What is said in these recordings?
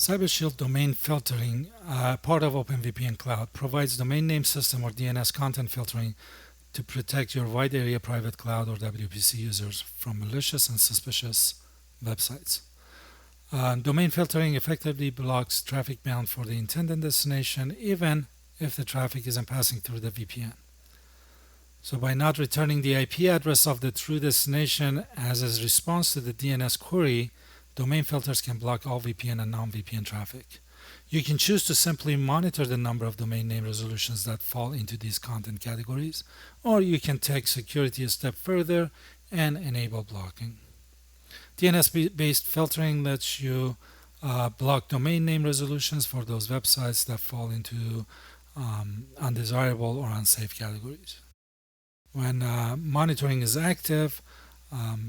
CyberShield domain filtering, part of OpenVPN Cloud, provides domain name system or DNS content filtering to protect your wide area private cloud or WPC users from malicious and suspicious websites. Domain filtering effectively blocks traffic bound for the intended destination, even if the traffic isn't passing through the VPN. So by not returning the IP address of the true destination as a response to the DNS query, domain filters can block all VPN and non-VPN traffic. You can choose to simply monitor the number of domain name resolutions that fall into these content categories, or you can take security a step further and enable blocking. DNS-based filtering lets you block domain name resolutions for those websites that fall into undesirable or unsafe categories. When monitoring is active,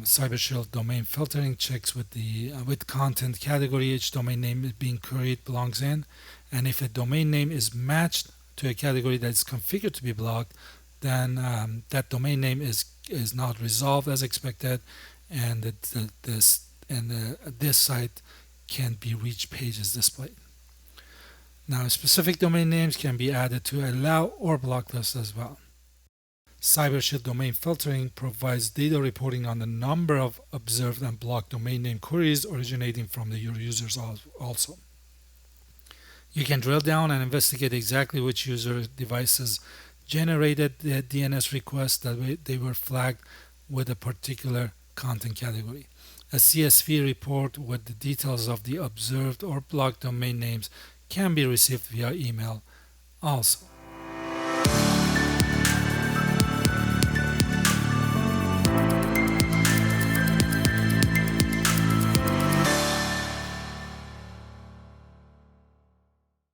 CyberShield domain filtering checks with content category each domain name is being queried belongs in, and if a domain name is matched to a category that is configured to be blocked, then that domain name is not resolved as expected, and this site can't be reached pages displayed. Now, specific domain names can be added to allow or block list as well. CyberShield domain filtering provides data reporting on the number of observed and blocked domain name queries originating from your users also. You can drill down and investigate exactly which user devices generated the DNS request that they were flagged with a particular content category. A CSV report with the details of the observed or blocked domain names can be received via email also.